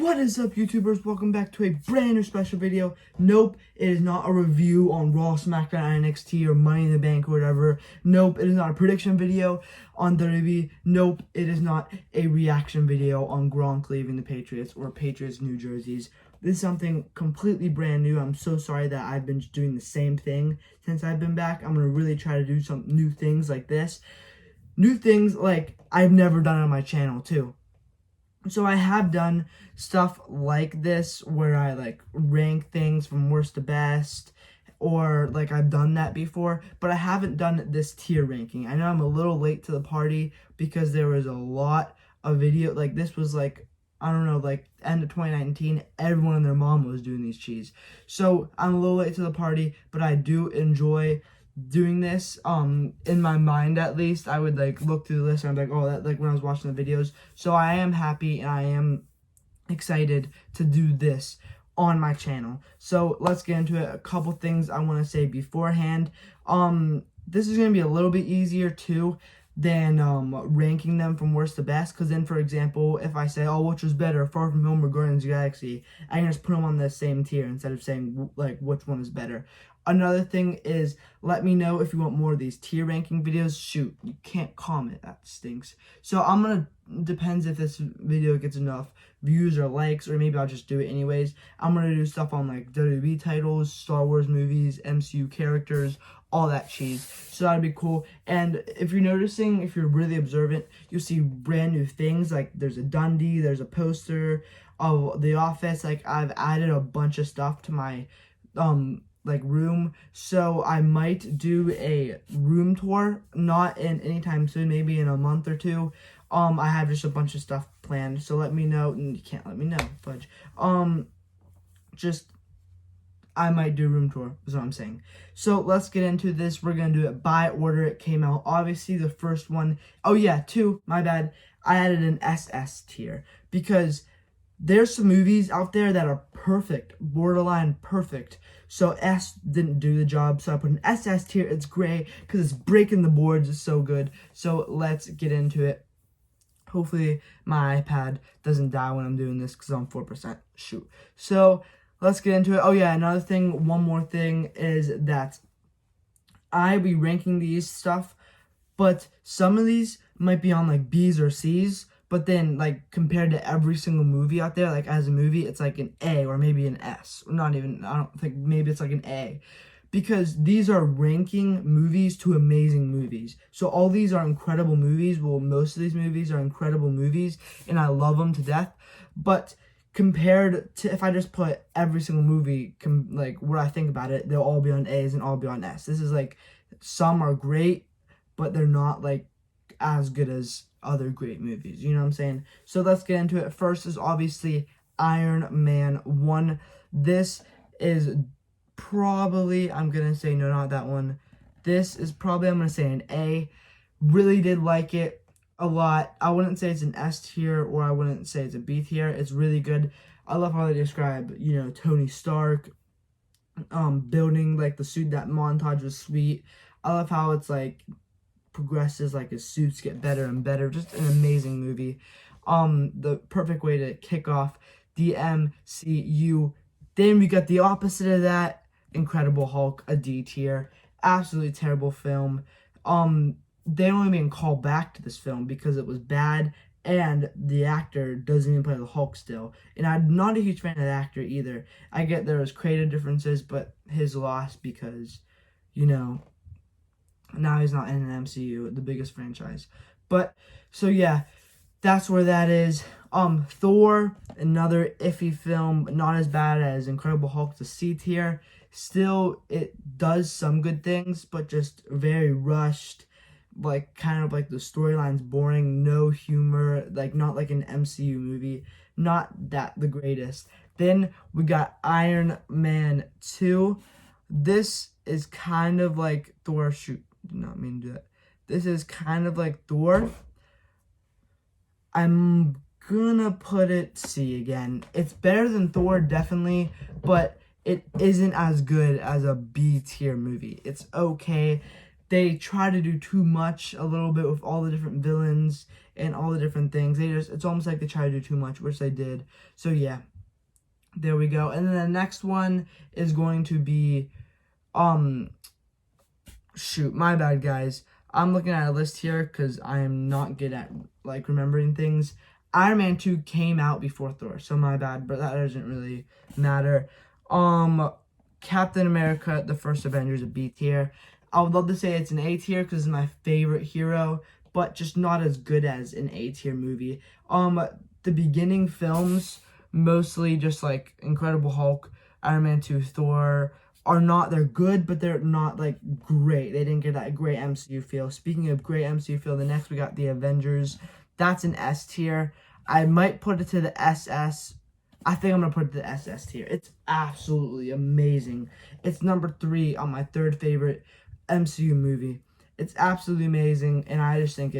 What is up, YouTubers? Welcome back to a brand new special video. Nope, it is not a review on Raw, SmackDown, NXT, or Money in the Bank or whatever. Nope, it is not a prediction video on WWE. Nope, it is not a reaction video on Gronk leaving the Patriots or Patriots New Jerseys. This is something completely brand new. I'm so sorry that I've been doing the same thing since I've been back. I'm going to really try to do some new things like this. New things like I've never done on my channel too. So I have done stuff like this where I like rank things from worst to best, or like I've done that before, but I haven't done this tier ranking. I know I'm a little late to the party because there was a lot of video, like this was like, I don't know, like end of 2019, everyone and their mom was doing these cheese. So I'm a little late to the party, but I do enjoy doing this. In my mind at least, I would like look through the list and I'm like, oh, that, like when I was watching the videos. So I am happy and I am excited to do this on my channel. So let's get into it. A couple things I want to say beforehand. This is going to be a little bit easier too than ranking them from worst to best, because then, for example, if I say, oh, which was better, Far From Home or Guardians of the Galaxy, I can just put them on the same tier instead of saying like which one is better. Another thing is, let me know if you want more of these tier ranking videos. Shoot, you can't comment, that stinks. So I'm gonna, depends if this video gets enough views or likes, or maybe I'll just do it anyways. I'm gonna do stuff on like WWE titles, Star Wars movies, MCU characters, all that cheese. So that'd be cool. And if you're noticing, if you're really observant, you'll see brand new things. Like there's a Dundee, there's a poster of The Office. Like I've added a bunch of stuff to my like room, so I might do a room tour, not in anytime soon, maybe in a month or two. I have just a bunch of stuff planned, so let me know. You can't let me know, fudge. Just I might do a room tour, is what I'm saying. So let's get into this. We're gonna do it by order it came out. Obviously the first one, oh yeah, two, my bad, I added an SS tier because there's some movies out there that are perfect, borderline perfect. So S didn't do the job, so I put an SS tier. It's great because it's breaking the boards. It's so good. So let's get into it. Hopefully my iPad doesn't die when I'm doing this because I'm 4%. Shoot. So let's get into it. Oh yeah, another thing, one more thing is that I'll be ranking these stuff, but some of these might be on like B's or C's. But then, like, compared to every single movie out there, like, as a movie, it's like an A or maybe an S. Not even, I don't think, maybe it's like an A. Because these are ranking movies to amazing movies. So all these are incredible movies. Well, most of these movies are incredible movies, and I love them to death. But compared to, if I just put every single movie, like, what I think about it, they'll all be on A's and all be on S. This is, like, some are great, but they're not, like, as good as other great movies, you know what I'm saying? So let's get into it. First is obviously Iron Man 1. This is probably, I'm gonna say, no, not that one. This is probably, I'm gonna say an A. Really did like it a lot. I wouldn't say it's an S tier, or I wouldn't say it's a B tier. It's really good. I love how they describe, you know, Tony Stark building like the suit. That montage was sweet. I love how it's like progresses, like his suits get better and better. Just an amazing movie. The perfect way to kick off the MCU. Then we got the opposite of that, Incredible Hulk, a D tier. Absolutely terrible film. They don't even call back to this film because it was bad, and the actor doesn't even play the Hulk still. And I'm not a huge fan of the actor either. I get there was creative differences, but his loss because, you know, now he's not in an MCU, the biggest franchise. But, so yeah, that's where that is. Thor, another iffy film, not as bad as Incredible Hulk, the C tier. Still, it does some good things, but just very rushed. Like, kind of like the storyline's boring, no humor, like not like an MCU movie. Not that the greatest. Then we got Iron Man 2. This is kind of like Thor, shoot. Did not mean to do that. This is kind of like Thor. I'm gonna put it C again. It's better than Thor, definitely, but it isn't as good as a B tier movie. It's okay. They try to do too much a little bit with all the different villains, and all the different things. It's almost like they try to do too much, which they did. So yeah, there we go. And then the next one is going to be, shoot, my bad, guys. I'm looking at a list here because I am not good at, like, remembering things. Iron Man 2 came out before Thor, so my bad, but that doesn't really matter. Captain America, the First Avenger, is a B tier. I would love to say it's an A tier because it's my favorite hero, but just not as good as an A tier movie. The beginning films, mostly just like Incredible Hulk, Iron Man 2, Thor, they're good, but they're not like great. They didn't get that great MCU feel. Speaking of great MCU feel, the next we got the Avengers. That's an S tier. I might put it to the SS. I think I'm going to put it to the SS tier. It's absolutely amazing. It's number 3 on my 3rd favorite MCU movie. It's absolutely amazing, and I just think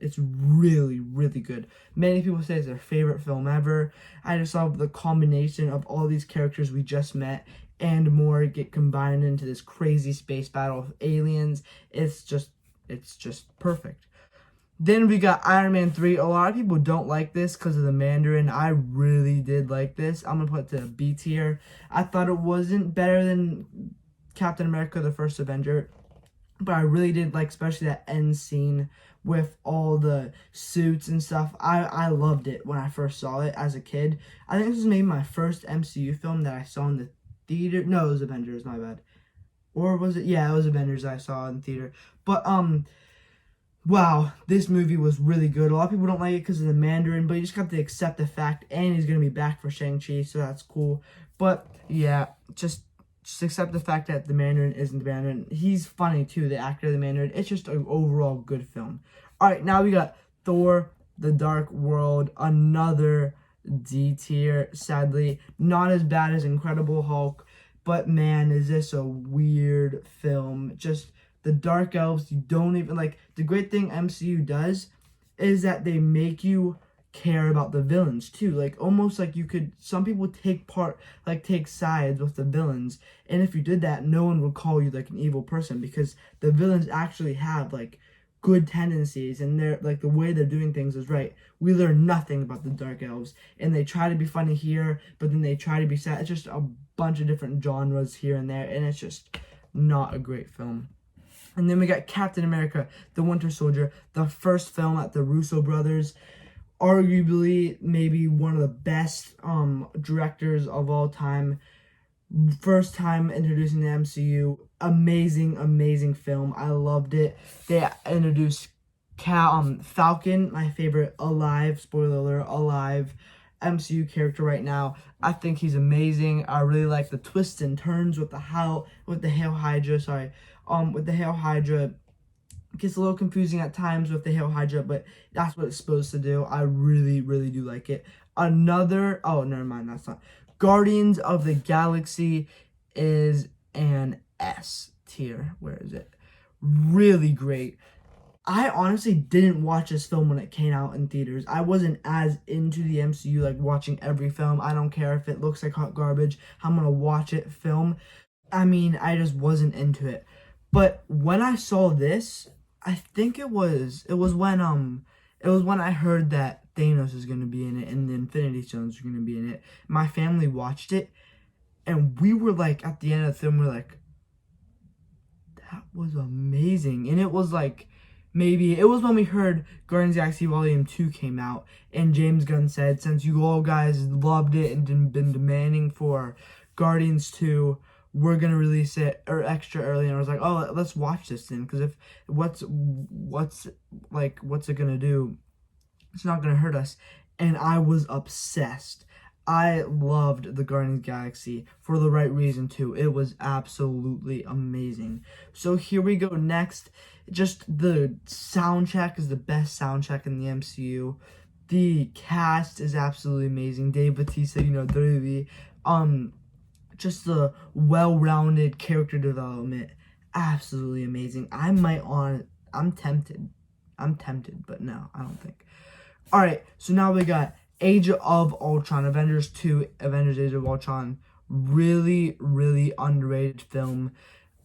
it's really, really good. Many people say it's their favorite film ever. I just love the combination of all these characters we just met and more get combined into this crazy space battle of aliens. It's just perfect. Then we got Iron Man 3. A lot of people don't like this because of the Mandarin. I really did like this. I'm going to put it to B tier. I thought it wasn't better than Captain America, the First Avenger, but I really did like, especially that end scene with all the suits and stuff. I loved it when I first saw it as a kid. I think this was maybe my first MCU film that I saw in the theater. No, it was Avengers, my bad. Or was it? Yeah, it was Avengers I saw in theater. But, wow, this movie was really good. A lot of people don't like it because of the Mandarin, but you just got to accept the fact, and he's going to be back for Shang-Chi, so that's cool. But, yeah, just accept the fact that the Mandarin isn't the Mandarin. He's funny, too, the actor of the Mandarin. It's just an overall good film. Alright, now we got Thor, The Dark World, another D tier, sadly. Not as bad as Incredible Hulk, but, man, is this a weird film. Just the Dark Elves, you don't even, like, the great thing MCU does is that they make you care about the villains, too. Like, almost like you could, some people take sides with the villains, and if you did that, no one would call you, like, an evil person, because the villains actually have, like, good tendencies, and they're, like, the way they're doing things is right. We learn nothing about the Dark Elves, and they try to be funny here, but then they try to be sad. It's just a bunch of different genres here and there, and it's just not a great film. And then we got Captain America, the Winter Soldier, the first film at the Russo brothers. Arguably, maybe one of the best directors of all time. First time introducing the MCU. Amazing, amazing film. I loved it. They introduced Falcon, my favorite alive, spoiler alert, alive MCU character right now. I think he's amazing. I really like the twists and turns with the Hail Hydra, with the Hail Hydra. It gets a little confusing at times with the Hail Hydra, but that's what it's supposed to do. I really, really do like it. Oh, never mind, that's not. Guardians of the Galaxy is an S tier. Where is it? Really great. I honestly didn't watch this film when it came out in theaters. I wasn't as into the MCU, like watching every film. I don't care if it looks like hot garbage. I'm gonna watch it film. I mean, I just wasn't into it. But when I saw this, I think it was when I heard that Thanos is gonna be in it and the Infinity Stones are gonna be in it. My family watched it, and we were like, at the end of the film, we're like, that was amazing. And it was like, maybe it was when we heard Guardians of the Galaxy Volume 2 came out, and James Gunn said, since you all guys loved it and been demanding for Guardians 2, we're gonna release it extra early. And I was like, oh, let's watch this then, because if what's it gonna do? It's not gonna hurt us. And I was obsessed. I loved the Guardians of the Galaxy for the right reason too. It was absolutely amazing. So here we go next. Just the soundtrack is the best soundtrack in the MCU. The cast is absolutely amazing. Dave Bautista, WWE. Just the well-rounded character development, absolutely amazing. I'm tempted, but no, I don't think. All right, so now we got Age of Ultron, Avengers 2, Avengers Age of Ultron. Really, really underrated film.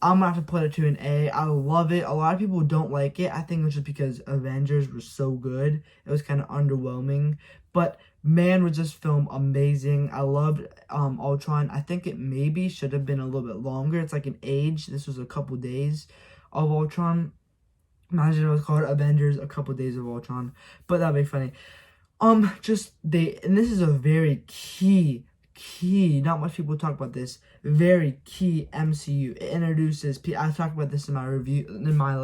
I'm gonna have to put it to an A. I love it. A lot of people don't like it. I think it was just because Avengers was so good. It was kind of underwhelming. But man, was this film amazing. I loved Ultron. I think it maybe should have been a little bit longer. It's like an age. This was a couple days of Ultron. Imagine it was called Avengers, a couple days of Ultron. But that'd be funny. And this is a very key, not much people talk about this, very key MCU. It introduces, I talked about this in my review, in my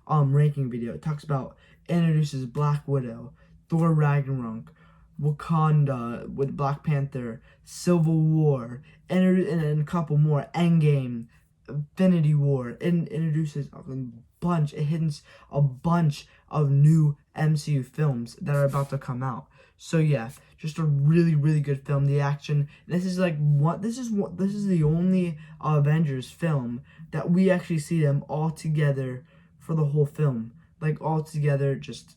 ranking video. It talks about, introduces Black Widow, Thor Ragnarok, Wakanda with Black Panther, Civil War, and a couple more, Endgame, Infinity War. It introduces it hits a bunch of new MCU films that are about to come out. So yeah, just a really, really good film. The action. This is the only Avengers film that we actually see them all together for the whole film. Like all together, just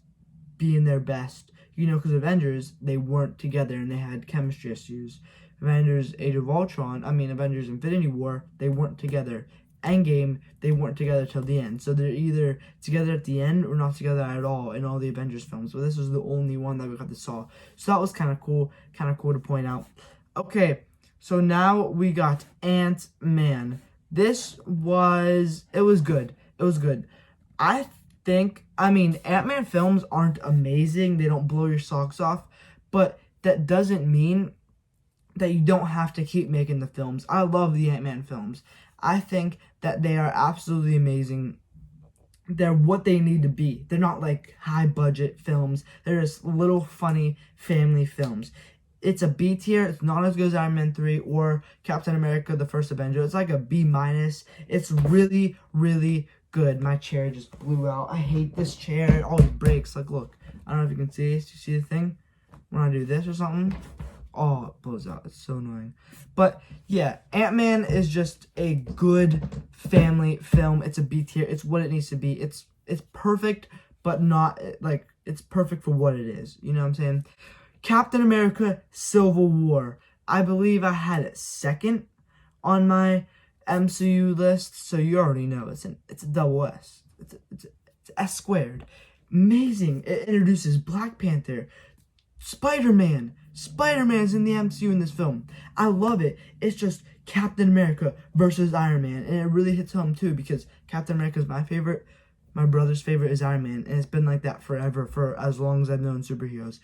being their best. You know, because Avengers, they weren't together and they had chemistry issues. Avengers Avengers Infinity War, they weren't together. Endgame, they weren't together till the end. So they're either together at the end or not together at all in all the Avengers films. But this was the only one that we got to saw. So that was kind of cool to point out. Okay, so now we got Ant-Man. It was good. It was good. Ant-Man films aren't amazing. They don't blow your socks off. But that doesn't mean that you don't have to keep making the films. I love the Ant-Man films. I think that they are absolutely amazing. They're what they need to be. They're not like high budget films. They're just little funny family films. It's a B tier. It's not as good as Iron Man 3 or Captain America, the First Avenger. It's like a B minus. It's really, really good. My chair just blew out. I hate this chair. It always breaks. Like, look. I don't know if you can see. Do you see the thing? When I do this or something, oh, it blows out. It's so annoying. But yeah, Ant-Man is just a good family film. It's a B tier. It's what it needs to be. It's perfect, but not like it's perfect for what it is. You know what I'm saying? Captain America: Civil War. I believe I had it second on my MCU list, so you already know it's a double S. It's S squared. Amazing. It introduces Black Panther, Spider-Man. Spider-Man's in the MCU in this film. I love it. It's just Captain America versus Iron Man. And it really hits home too because Captain America is my favorite. My brother's favorite is Iron Man. And it's been like that forever, for as long as I've known superheroes.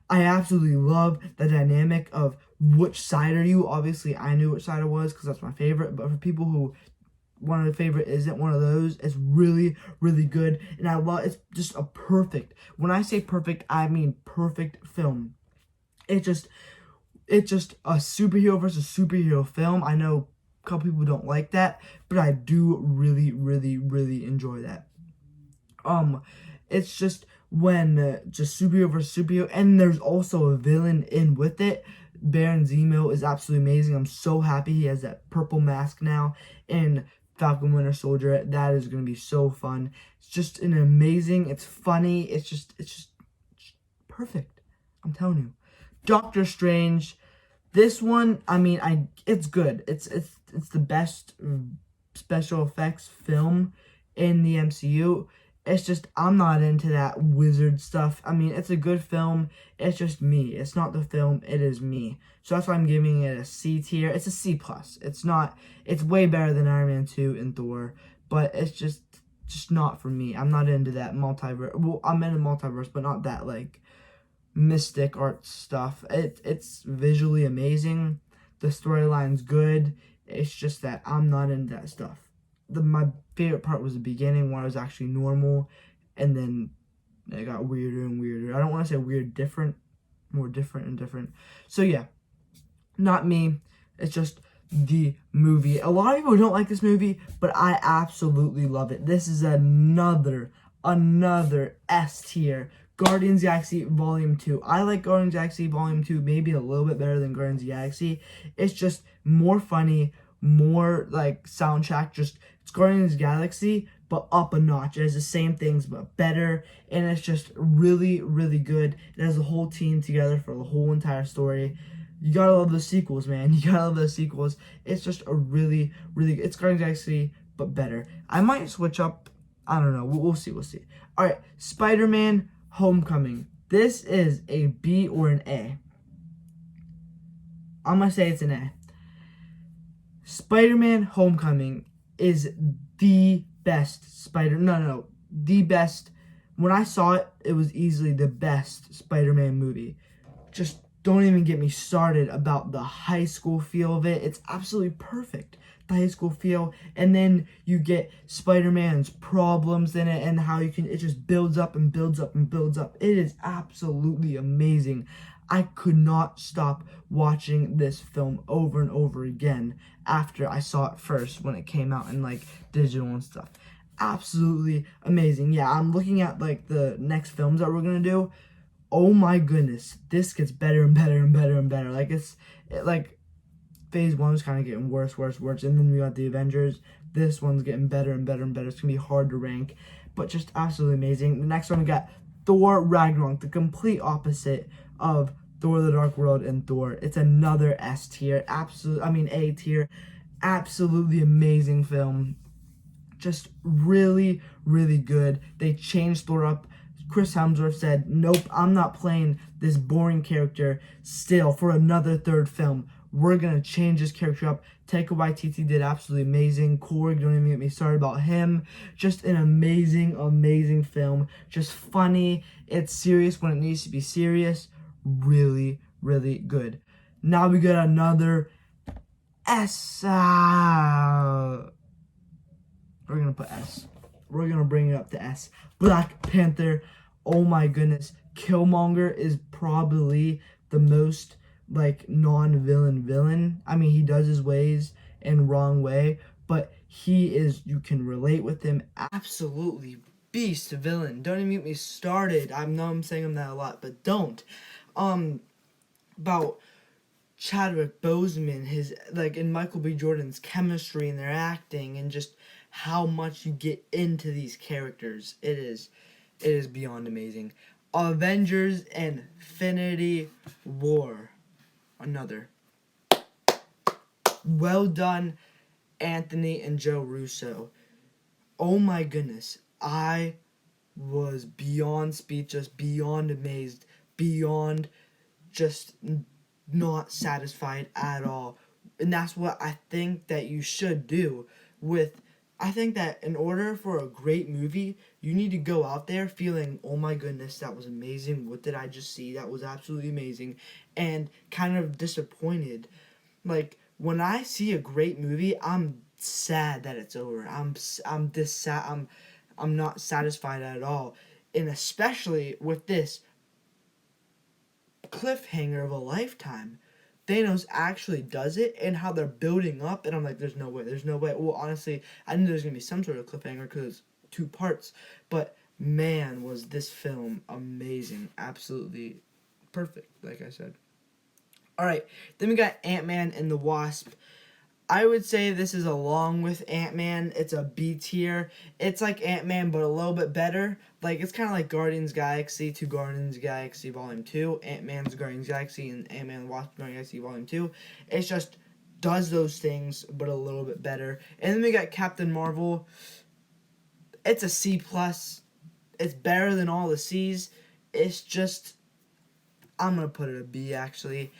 I absolutely love the dynamic of which side are you. Obviously, I knew which side it was because that's my favorite. But for people who one of the favorite isn't one of those, it's really, really good. And I love it's just a perfect. When I say perfect, I mean perfect film. It's just a superhero versus superhero film. I know a couple people don't like that, but I do really, really, really enjoy that. It's just when just superhero versus superhero, and there's also a villain in with it. Baron Zemo is absolutely amazing. I'm so happy he has that purple mask now in Falcon Winter Soldier. That is going to be so fun. It's just an amazing. It's funny. It's just perfect. I'm telling you. Doctor Strange, this one, it's good. It's the best special effects film in the MCU. It's just, I'm not into that wizard stuff. It's a good film. It's just me. It's not the film. It is me. So that's why I'm giving it a C tier. It's a C+. It's way better than Iron Man 2 and Thor, but it's just not for me. I'm not into that multiverse. Well, I'm into multiverse, but not that, mystic art stuff. It's visually amazing. The storyline's good. It's just that I'm not into that stuff. My favorite part was the beginning when it was actually normal, and then it got weirder and weirder. I don't want to say weird, different, more different and different. So yeah, not me. It's just the movie. A lot of people don't like this movie, but I absolutely love it. This is another S tier. Guardians of the Galaxy Volume 2. I like Guardians of the Galaxy Volume 2 maybe a little bit better than Guardians of the Galaxy. It's just more funny, more soundtrack. It's Guardians of the Galaxy, but up a notch. It has the same things, but better. And it's just really, really good. It has the whole team together for the whole entire story. You gotta love the sequels, man. You gotta love the sequels. It's just a really, really good. It's Guardians of the Galaxy, but better. I might switch up. I don't know. We'll see. We'll see. All right, Spider-Man: Homecoming. This is a B or an A. I'm gonna say it's an A. Spider-Man: Homecoming is the best the best. When I saw it, it was easily the best Spider-Man movie. Just don't even get me started about the high school feel of it. It's absolutely perfect, the high school feel. And then you get Spider-Man's problems in it and how it just builds up and builds up and builds up. It is absolutely amazing. I could not stop watching this film over and over again after I saw it first when it came out in like digital and stuff. Absolutely amazing. Yeah, I'm looking at like the next films that we're gonna do. Oh my goodness, this gets better and better and better and better. Like like phase 1 is kind of getting worse, and then we got the Avengers. This one's getting better and better and better. It's gonna be hard to rank, but just absolutely amazing. The next one we got Thor Ragnarok, the complete opposite of Thor: The Dark World and Thor. It's another S tier, A tier. Absolutely amazing film. Just really, really good. They changed Thor up. Chris Hemsworth said, nope, I'm not playing this boring character still for another third film. We're going to change this character up. Taika Waititi did absolutely amazing. Korg, don't even get me started about him. Just an amazing, amazing film. Just funny. It's serious when it needs to be serious. Really, really good. Now we got another S. We're going to put S. We're going to bring it up to S. Black Panther. Oh my goodness. Killmonger is probably the most like non-villain. I mean, he does his ways in wrong way, but you can relate with him. Absolutely beast villain. Don't even get me started. I know I'm saying that a lot, but don't. About Chadwick Boseman, his and Michael B. Jordan's chemistry and their acting, and just how much you get into these characters. It is beyond amazing. Avengers: Infinity War. Another. Well done, Anthony and Joe Russo. Oh my goodness. I was beyond speechless, beyond amazed, beyond just not satisfied at all. And that's what I think that you should do I think that in order for a great movie, you need to go out there feeling, oh my goodness, that was amazing. What did I just see? That was absolutely amazing. And kind of disappointed. Like, when I see a great movie, I'm sad that it's over. I'm not satisfied at all. And especially with this cliffhanger of a lifetime. Thanos actually does it, and how they're building up, and I'm like, there's no way. Well, honestly, I knew there was going to be some sort of cliffhanger because it's 2 parts, but man, was this film amazing. Absolutely perfect, like I said. Alright, then we got Ant-Man and the Wasp. I would say this is along with Ant-Man. It's a B tier. It's like Ant-Man, but a little bit better. Like, it's kind of like Guardians Galaxy to Guardians Galaxy Volume 2. Ant-Man's Guardians Galaxy and Ant-Man Wasp Guardians Galaxy Volume 2. It's just does those things, but a little bit better. And then we got Captain Marvel. It's a C+. It's better than all the C's. It's just, I'm going to put it a B, actually.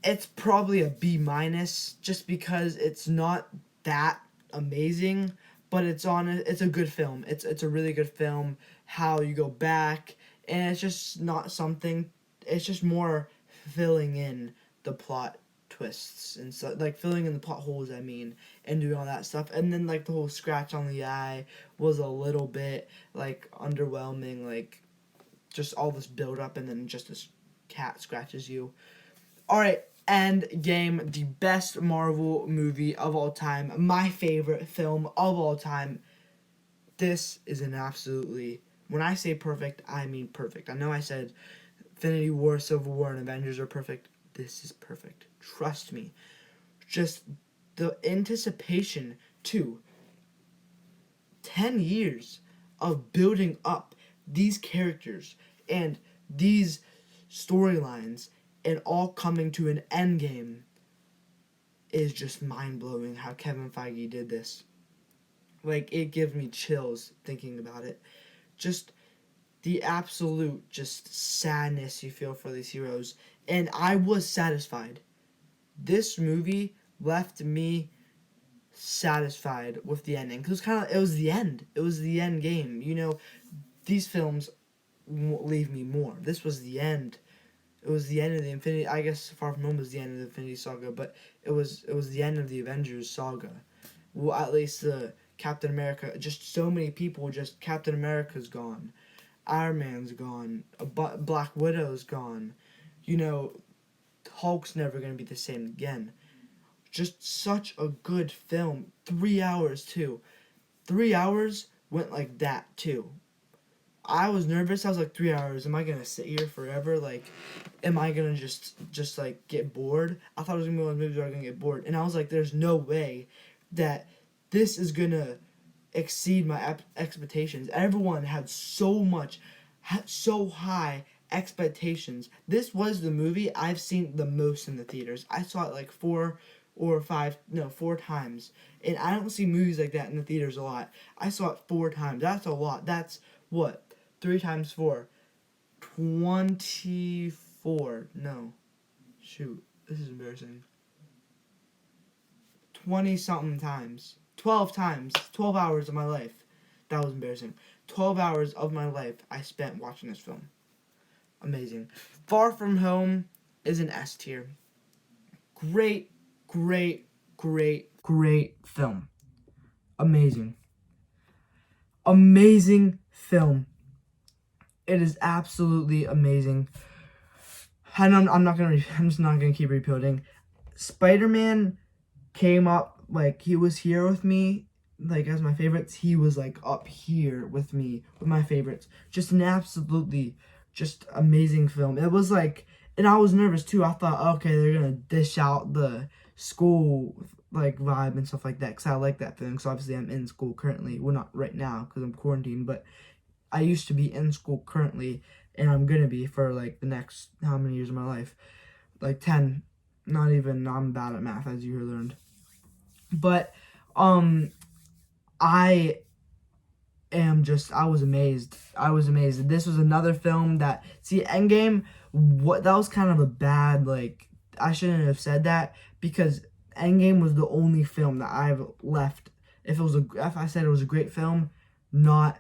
It's probably a B minus just because it's not that amazing, but it's a good film. It's a really good film. How you go back, and it's just not something. It's just more filling in the plot twists and so like filling in the plot holes. I mean, and doing all that stuff. And then like the whole scratch on the eye was a little bit like underwhelming. Like just all this build up, and then just this cat scratches you. Alright, Endgame, the best Marvel movie of all time. My favorite film of all time. This is an absolutely, when I say perfect, I mean perfect. I know I said Infinity War, Civil War, and Avengers are perfect. This is perfect. Trust me. Just the anticipation to 10 years of building up these characters and these storylines and all coming to an end game is just mind-blowing how Kevin Feige did this. Like, it gives me chills thinking about it. Just the absolute just sadness you feel for these heroes. And I was satisfied. This movie left me satisfied with the ending. 'Cause it was the end. It was the end game. You know, these films leave me more. This was the end. It was the end of the Infinity. I guess Far From Home was the end of the Infinity Saga, but it was the end of the Avengers saga. Well, at least the Captain America. Just so many people. Just Captain America's gone. Iron Man's gone. Black Widow's gone. You know, Hulk's never gonna be the same again. Just such a good film. 3 hours too. 3 hours went like that too. I was nervous. I was like, 3 hours. Am I gonna sit here forever? Like, am I gonna just like get bored? I thought it was gonna be one of those movies where I was gonna get bored, and I was like, there's no way that this is gonna exceed my expectations. Everyone had so high expectations. This was the movie I've seen the most in the theaters. I saw it like 4 times, and I don't see movies like that in the theaters a lot. I saw it 4 times. That's a lot. That's what? 3 times 4. 24. No. Shoot. This is embarrassing. 20-something times. 12 times. 12 hours of my life. That was embarrassing. 12 hours of my life I spent watching this film. Amazing. Far From Home is an S tier. Great film. Amazing. Amazing film. It is absolutely amazing. And I'm just not gonna keep repeating. Spider-Man came up, like, he was here with me, like, as my favorites. He was like up here with me with my favorites. Just an absolutely just amazing film. It was like, and I was nervous too. I thought, okay, they're gonna dish out the school like vibe and stuff like that, because I like that feeling. So obviously I'm in school currently. Well, not right now because I'm quarantined, but I used to be in school currently, and I'm gonna be for like the next how many years of my life, like 10. Not even. I'm bad at math, as you learned. But I was amazed. This was another film that, see, Endgame, that was kind of a bad, like, I shouldn't have said that, because Endgame was the only film that I've left, if I said it was a great film, not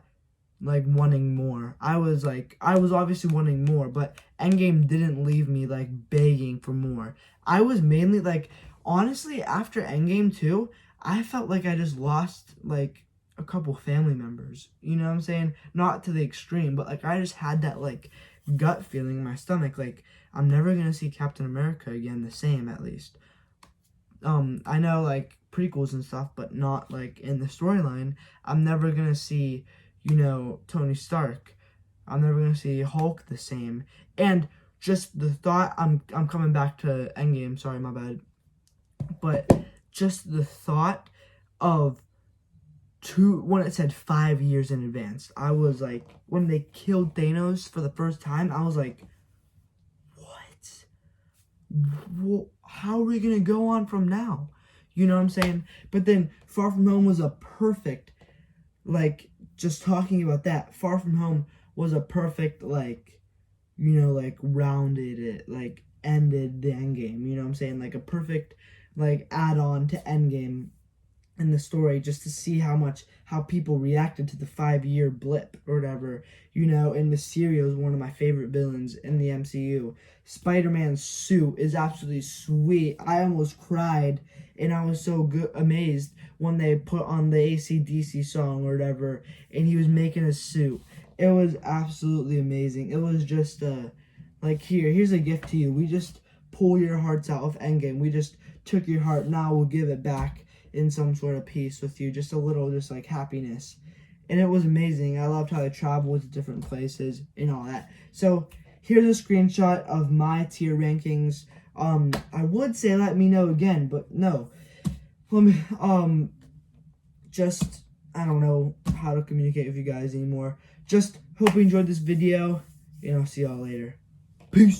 like wanting more. I was obviously wanting more, but Endgame didn't leave me like begging for more. I was mainly like, honestly, after Endgame too, I felt like I just lost like a couple family members. You know what I'm saying? Not to the extreme, but like I just had that like gut feeling in my stomach, like I'm never gonna see Captain America again the same, at least. I know like prequels and stuff, but not like in the storyline. I'm never gonna see, you know, Tony Stark. I'm never gonna see Hulk the same. And just the thought, I'm coming back to Endgame, sorry, my bad. But just the thought of when it said 5 years in advance, I was like, when they killed Thanos for the first time, I was like, what? How are we gonna go on from now? You know what I'm saying? But then Far From Home was a perfect, like, just talking about that, Far From Home was a perfect, like, you know, like, rounded it, like, ended the Endgame, you know what I'm saying? Like, a perfect, like, add-on to Endgame in the story, just to see how people reacted to the 5-year blip or whatever, you know. And Mysterio is one of my favorite villains in the MCU. Spider-Man's suit is absolutely sweet. I almost cried, and I was so amazed when they put on the AC/DC song or whatever, and he was making a suit. It was absolutely amazing. It was just like, here's a gift to you. We just pull your hearts out of Endgame. We just took your heart. Now we'll give it back in some sort of peace with you, just a little, just like happiness. And it was amazing. I loved how they traveled to different places and all that. So here's a screenshot of my tier rankings. I would say let me know again, but no. Let me just, I don't know how to communicate with you guys anymore. Just hope you enjoyed this video, and I'll see y'all later. Peace.